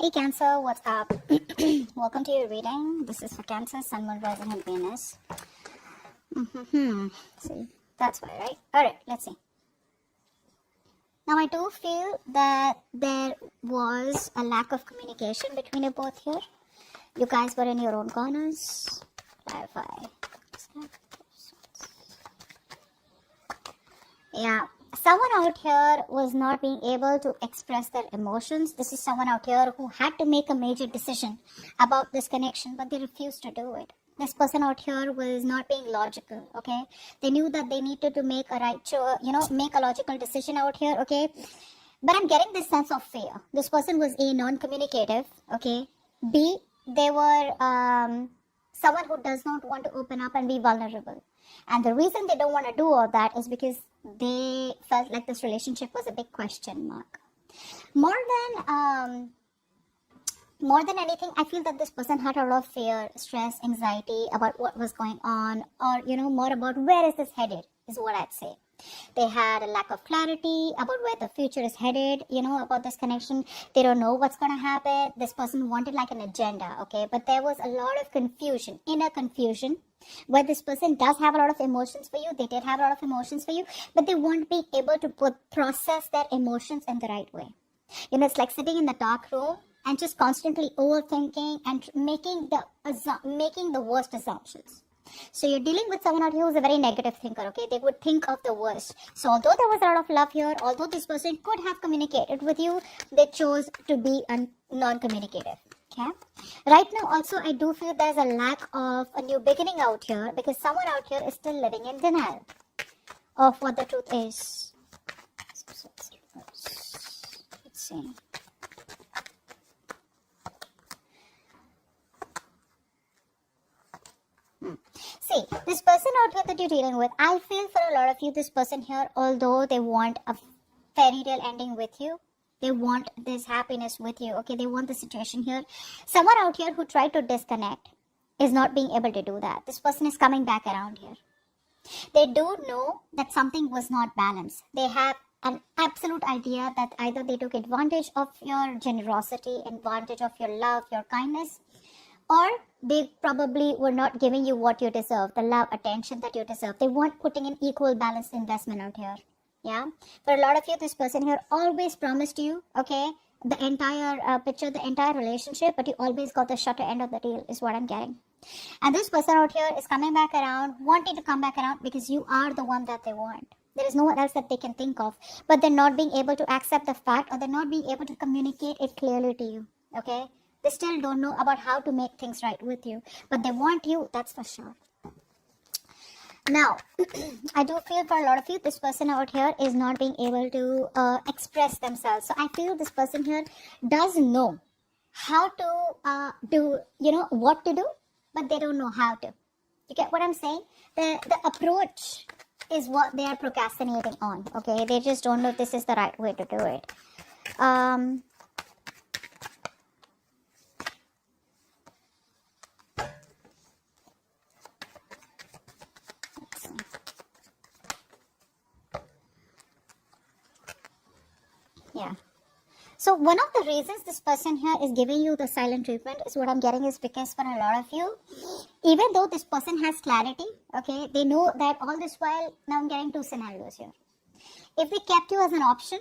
Hey Cancer, what's up? Welcome to your reading. This is for Cancer, Sun, Moon, Rising, and Venus. See, that's why, right? Alright, let's see. Now I do feel that there was a lack of communication between you both here. You guys were in your own corners. Clarify. Yeah. Someone out here was not being able to express their emotions. This is someone out here who had to make a major decision about this connection, but they refused to do it. This person out here was not being logical, okay? They knew that they needed to make a make a logical decision out here, okay? But I'm getting this sense of fear. This person was A, non-communicative, okay? B, they were someone who does not want to open up and be vulnerable. And the reason they don't want to do all that is because they felt like this relationship was a big question mark. More than anything, I feel that this person had a lot of fear, stress, anxiety about what was going on, or more about where is this headed is what I'd say. They had a lack of clarity about where the future is headed, about this connection. They don't know what's going to happen. This person wanted like an agenda, okay? But there was a lot of confusion, inner confusion, where this person does have a lot of emotions for you. They did have a lot of emotions for you, but they won't be able to process their emotions in the right way. It's like sitting in the dark room and just constantly overthinking and making the worst assumptions. So you're dealing with someone out here who's a very negative thinker, okay? They would think of the worst. So although there was a lot of love here, although this person could have communicated with you, they chose to be non-communicative, okay? Right now also, I do feel there's a lack of a new beginning out here because someone out here is still living in denial of what the truth is. Let's see. See, this person out here that you're dealing with, I feel for a lot of you, this person here, although they want a fairy tale ending with you, they want this happiness with you, okay? They want the situation here. Someone out here who tried to disconnect is not being able to do that. This person is coming back around here. They do know that something was not balanced. They have an absolute idea that either they took advantage of your generosity, advantage of your love, your kindness, or they probably were not giving you what you deserve, the love, attention that you deserve. They weren't putting an equal balanced investment out here. Yeah. For a lot of you, this person here always promised you, okay, the entire picture, the entire relationship, but you always got the shorter end of the deal is what I'm getting. And this person out here is coming back around, wanting to come back around because you are the one that they want. There is no one else that they can think of, but they're not being able to accept the fact, or they're not being able to communicate it clearly to you, okay? They still don't know about how to make things right with you, but they want you, that's for sure. Now, I do feel for a lot of you, this person out here is not being able to express themselves. So I feel this person here does know how to do, what to do, but they don't know how to. You get what I'm saying? The approach is what they are procrastinating on, okay? They just don't know if this is the right way to do it. Yeah. So one of the reasons this person here is giving you the silent treatment is what I'm getting is because for a lot of you, even though this person has clarity, okay, they know that all this while, now I'm getting two scenarios here. If they kept you as an option,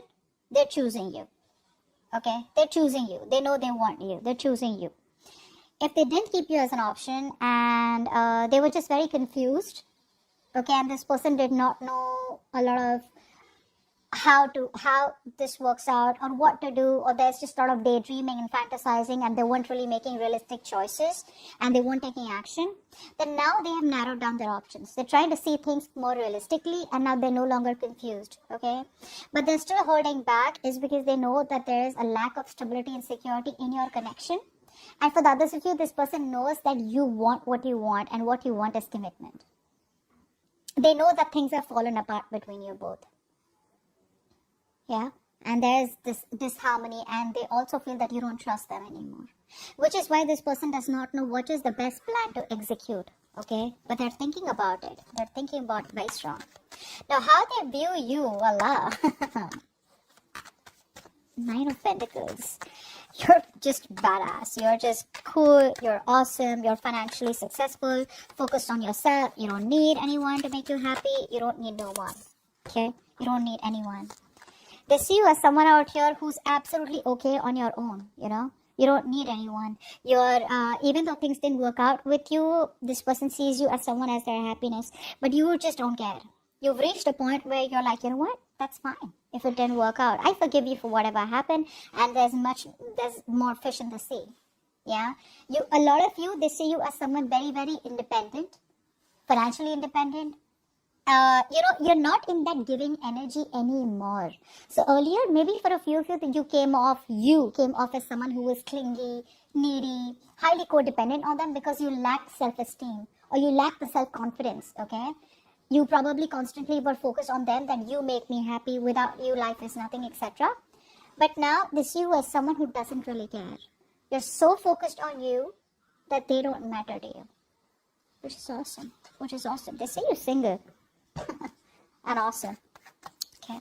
they're choosing you, okay? They're choosing you. They know they want you. They're choosing you. If they didn't keep you as an option and they were just very confused, okay, and this person did not know a lot of how this works out or what to do, or there's just a lot of daydreaming and fantasizing and they weren't really making realistic choices and they weren't taking action, then now they have narrowed down their options. They're trying to see things more realistically and now they're no longer confused, okay? But they're still holding back is because they know that there is a lack of stability and security in your connection. And for the others of you, this person knows that you want what you want, and what you want is commitment. They know that things have fallen apart between you both. Yeah, and there's this disharmony, and they also feel that you don't trust them anymore, which is why this person does not know what is the best plan to execute, okay? But they're thinking about it. They're thinking about it very strong. Now, how they view you, voila. 9 of Pentacles. You're just badass. You're just cool. You're awesome. You're financially successful. Focused on yourself. You don't need anyone to make you happy. You don't need no one. Okay? You don't need anyone. They see you as someone out here who's absolutely okay on your own, you know? You don't need anyone. You're, even though things didn't work out with you, this person sees you as someone as their happiness, but you just don't care. You've reached a point where you're like, you know what? That's fine. If it didn't work out, I forgive you for whatever happened, and there's more fish in the sea. Yeah? A lot of you, they see you as someone very, very independent, financially independent. You're not in that giving energy anymore. So earlier, maybe for a few of you, you came off as someone who was clingy, needy, highly codependent on them because you lacked self-esteem or you lacked the self-confidence, okay? You probably constantly were focused on them, that you make me happy, without you life is nothing, etc. But now this you as someone who doesn't really care. You're so focused on you that they don't matter to you. Which is awesome. They say you're single. And awesome. Okay.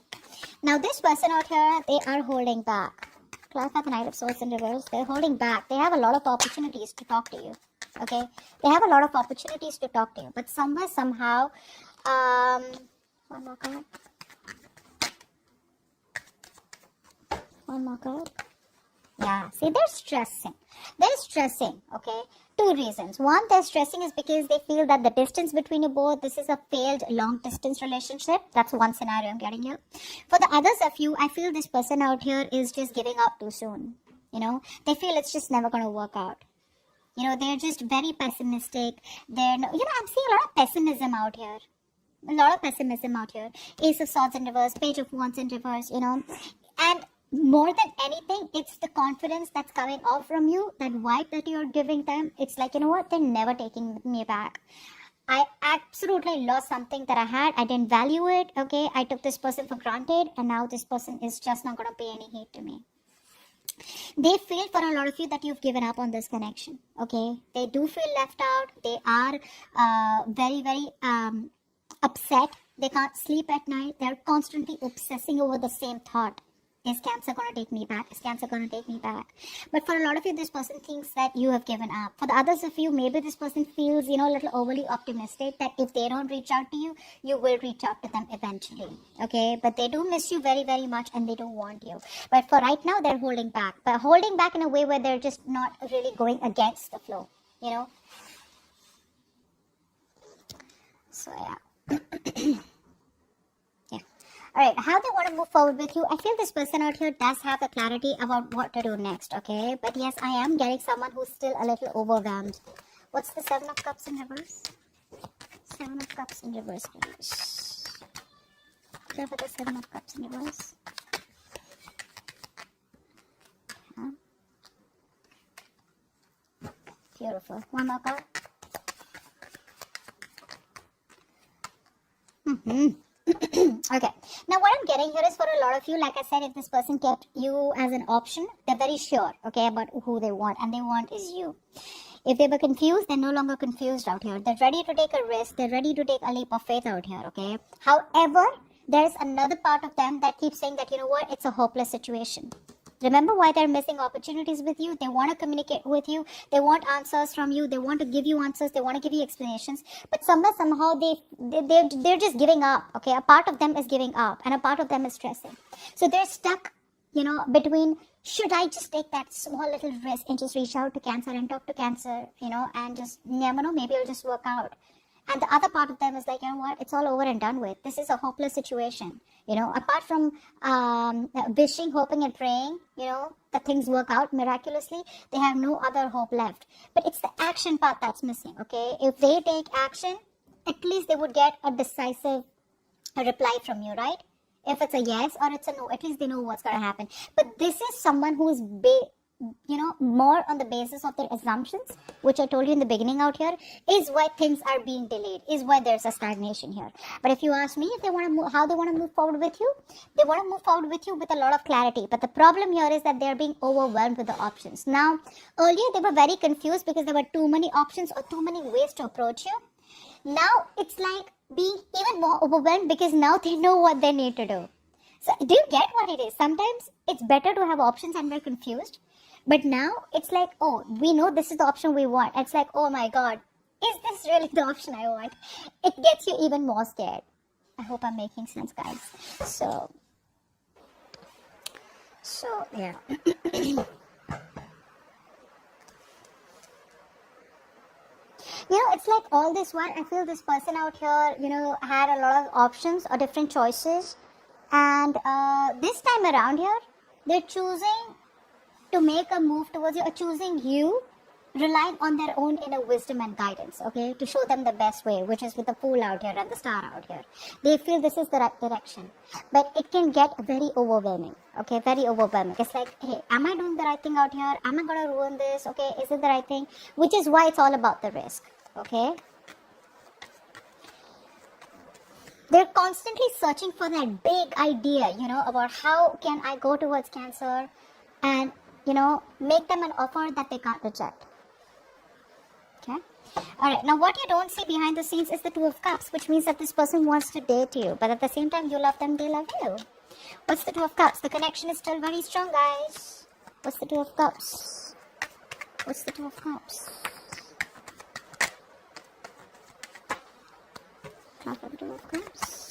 Now this person out here, they are holding back. Clarify the Knight of Swords in reverse. They're holding back. They have a lot of opportunities to talk to you. Okay. They have a lot of opportunities to talk to you. But somewhere, somehow, one more card. One more card. Yeah. See, they're stressing. Okay. Two reasons. One, they're stressing is because they feel that the distance between you both, this is a failed long distance relationship. That's one scenario I'm getting here. For the others of you, I feel this person out here is just giving up too soon. You know, they feel it's just never going to work out. You know, they're just very pessimistic. I'm seeing a lot of pessimism out here. Ace of Swords in reverse, Page of Wands in reverse, and more than anything, it's the confidence that's coming off from you, that vibe that you're giving them. It's like, you know what, they're never taking me back. I absolutely lost something that I had. I didn't value it, okay? I took this person for granted, and now this person is just not going to pay any heed to me. They feel, for a lot of you, that you've given up on this connection, okay? They do feel left out. They are very, very upset. They can't sleep at night. They're constantly obsessing over the same thought. Is Cancer going to take me back? Is Cancer going to take me back? But for a lot of you, this person thinks that you have given up. For the others of you, maybe this person feels, a little overly optimistic that if they don't reach out to you, you will reach out to them eventually. Okay? But they do miss you very, very much, and they don't want you. But for right now, they're holding back. But holding back in a way where they're just not really going against the flow. So, yeah. Alright, how they want to move forward with you. I feel this person out here does have a clarity about what to do next, okay? But yes, I am getting someone who's still a little overwhelmed. What's the 7 of Cups in reverse? 7 of Cups in reverse, please. Clear for the 7 of Cups in reverse. Yeah. Beautiful. One more card. Okay, now what I'm getting here is, for a lot of you, like I said, if this person kept you as an option, they're very sure, okay, about who they want, and they want is you. If they were confused, they're no longer confused out here. They're ready to take a risk. They're ready to take a leap of faith out here, okay? However, there's another part of them that keeps saying that, you know what, it's a hopeless situation. Remember why they're missing opportunities with you. They want to communicate with you. They want answers from you. They want to give you answers. They want to give you explanations. But somehow they're just giving up. Okay, a part of them is giving up, and a part of them is stressing. So they're stuck, between, should I just take that small little risk and just reach out to Cancer and talk to Cancer, and just never know, maybe it'll just work out. And the other part of them is like, you know what, it's all over and done with. This is a hopeless situation. Apart from wishing, hoping, and praying, that things work out miraculously, they have no other hope left. But it's the action part that's missing, okay? If they take action, at least they would get a decisive reply from you, right? If it's a yes or it's a no, at least they know what's going to happen. But this is someone who is more on the basis of their assumptions, which I told you in the beginning out here, is why things are being delayed, is why there's a stagnation here. But if you ask me if they want to move, how they want to move forward with you, they want to move forward with you with a lot of clarity. But the problem here is that they're being overwhelmed with the options. Now, earlier they were very confused because there were too many options or too many ways to approach you. Now it's like being even more overwhelmed because now they know what they need to do. So do you get what it is? Sometimes it's better to have options and we're confused. But now it's like, oh, we know this is the option we want. It's like, oh my god, is this really the option I want? It gets you even more scared. I hope I'm making sense, guys. So yeah. It's like all this while I feel this person out here, had a lot of options or different choices. And this time around here, they're choosing to make a move towards you, or choosing you, relying on their own inner wisdom and guidance, okay, to show them the best way, which is with the Fool out here and the Star out here. They feel this is the right direction, but it can get very overwhelming, okay, very overwhelming. It's like, hey, am I doing the right thing out here? Am I going to ruin this? Okay, is it the right thing? Which is why it's all about the risk, okay? They're constantly searching for that big idea, about how can I go towards Cancer and, make them an offer that they can't reject. Okay. Alright, now what you don't see behind the scenes is the Two of Cups, which means that this person wants to date you, but at the same time you love them, they love you. What's the Two of Cups? The connection is still very strong, guys. What's the Two of Cups? What's the Two of Cups? Drop of the Two of Cups.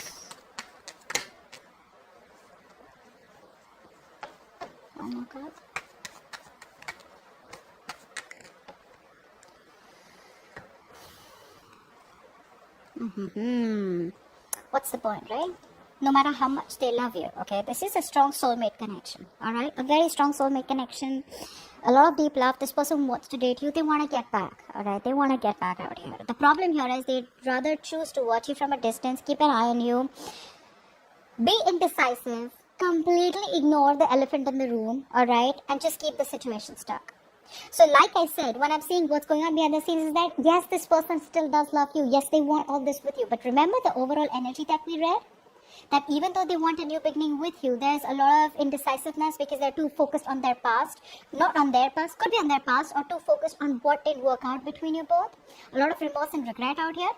One more card. What's the point, right? No matter how much they love you, okay? This is a strong soulmate connection, all right? A very strong soulmate connection. A lot of deep love. This person wants to date you. They want to get back, all right? They want to get back out here. The problem here is they'd rather choose to watch you from a distance, keep an eye on you, be indecisive, completely ignore the elephant in the room, all right? And just keep the situation stuck. So like I said, when I'm seeing what's going on behind the scenes is that, yes, this person still does love you. Yes, they want all this with you. But remember the overall energy that we read? That even though they want a new beginning with you, there's a lot of indecisiveness because they're too focused on their past. Not on their past, could be on their past, or too focused on what didn't work out between you both. A lot of remorse and regret out here.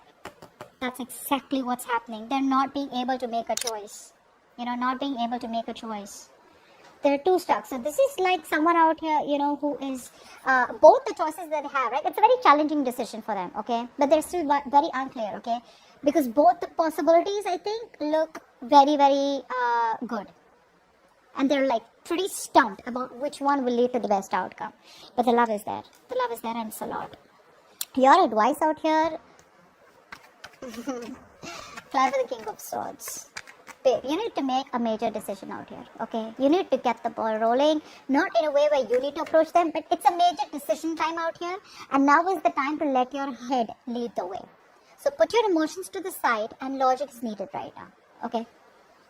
That's exactly what's happening. They're not being able to make a choice. Not being able to make a choice. They're too stuck. So this is like someone out here, who is both the choices that they have, right? It's a very challenging decision for them, okay? But they're still very unclear, okay? Because both the possibilities, I think, look very, very good. And they're like pretty stumped about which one will lead to the best outcome. But the love is there. The love is there, and it's a lot. Your advice out here, fly for the King of Swords. Babe, you need to make a major decision out here, okay? You need to get the ball rolling, not in a way where you need to approach them, but it's a major decision time out here, and now is the time to let your head lead the way. So put your emotions to the side, and logic is needed right now, okay?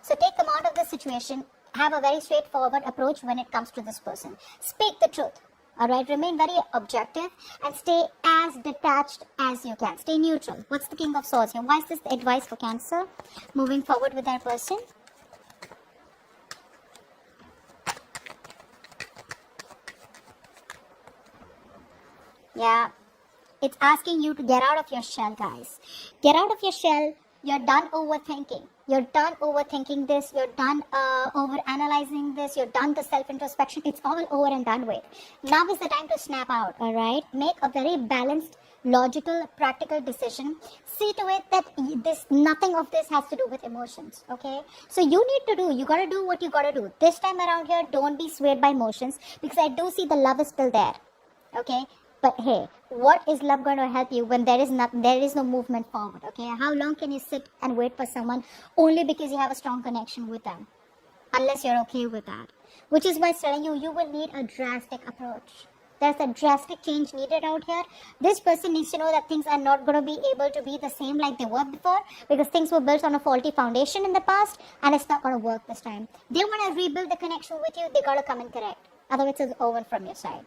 So take command of the situation, have a very straightforward approach when it comes to this person. Speak the truth, alright? Remain very objective and stay as detached as you can. Stay neutral. What's the King of Swords here? Why is this the advice for Cancer moving forward with that person? Yeah, it's asking you to get out of your shell, guys. Get out of your shell. You're done overthinking. You're done overthinking this. You're done over-analyzing this. You're done the self-introspection. It's all over and done with. Now is the time to snap out, all right? Make a very balanced, logical, practical decision. See to it that nothing of this has to do with emotions, okay? So you got to do what you got to do. This time around here, don't be swayed by emotions, because I do see the love is still there, okay? But hey, what is love going to help you when there is no movement forward, okay? How long can you sit and wait for someone only because you have a strong connection with them? Unless you're okay with that. Which is why I'm telling you, you will need a drastic approach. There's a drastic change needed out here. This person needs to know that things are not going to be able to be the same like they were before, because things were built on a faulty foundation in the past, and it's not going to work this time. They want to rebuild the connection with you, they got to come and correct. Otherwise, it's over from your side.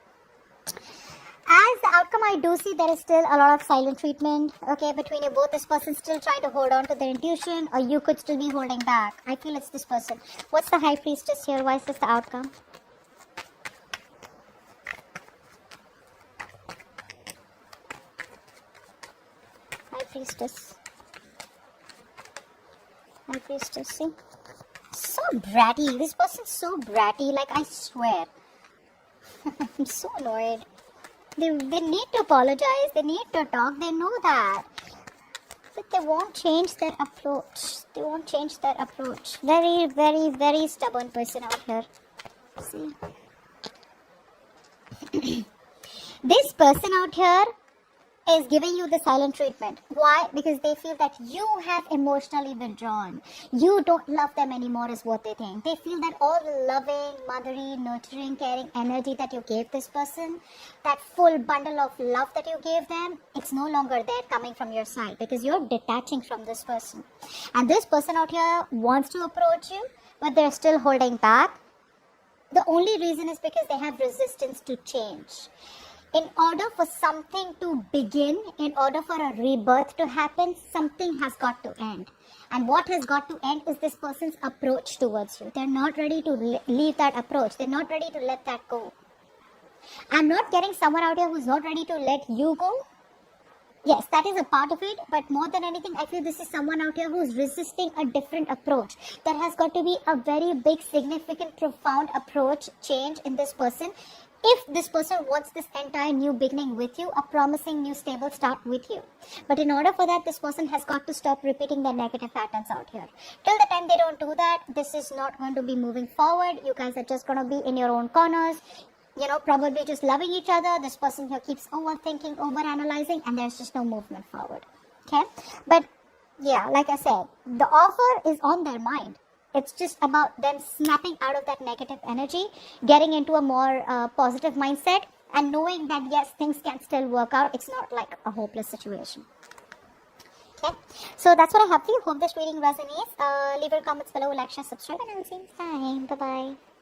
As the outcome, I do see there is still a lot of silent treatment, okay, between you both. This person still trying to hold on to their intuition, or you could still be holding back. I feel it's this person. What's the High Priestess here? Why is this the outcome? High Priestess. High Priestess, see? So bratty. This person's so bratty, like I swear. I'm so annoyed. They need to apologize. They need to talk. They know that. But they won't change their approach. They won't change their approach. Very, very, very stubborn person out here. See? This person out here is giving you the silent treatment. Why? Because they feel that you have emotionally withdrawn. You don't love them anymore is what they think. They feel that all the loving, mothery, nurturing, caring energy that you gave this person, that full bundle of love that you gave them, it's no longer there coming from your side because you're detaching from this person. And this person out here wants to approach you, but they're still holding back. The only reason is because they have resistance to change. In order for something to begin, in order for a rebirth to happen, something has got to end. And what has got to end is this person's approach towards you. They're not ready to leave that approach. They're not ready to let that go. I'm not getting someone out here who's not ready to let you go. Yes, that is a part of it, but more than anything, I feel this is someone out here who's resisting a different approach. There has got to be a very big, significant, profound approach change in this person. If this person wants this entire new beginning with you, a promising new stable start with you. But in order for that, this person has got to stop repeating their negative patterns out here. Till the time they don't do that, this is not going to be moving forward. You guys are just going to be in your own corners. You know, probably just loving each other. This person here keeps overthinking, overanalyzing, and there's just no movement forward. Okay? But yeah, like I said, the offer is on their mind. It's just about them snapping out of that negative energy, getting into a more positive mindset, and knowing that yes, things can still work out. It's not like a hopeless situation. Okay, so that's what I have for you. Hope this reading resonates. Leave your comments below, like, share, subscribe, and I'll see you next time. Bye bye.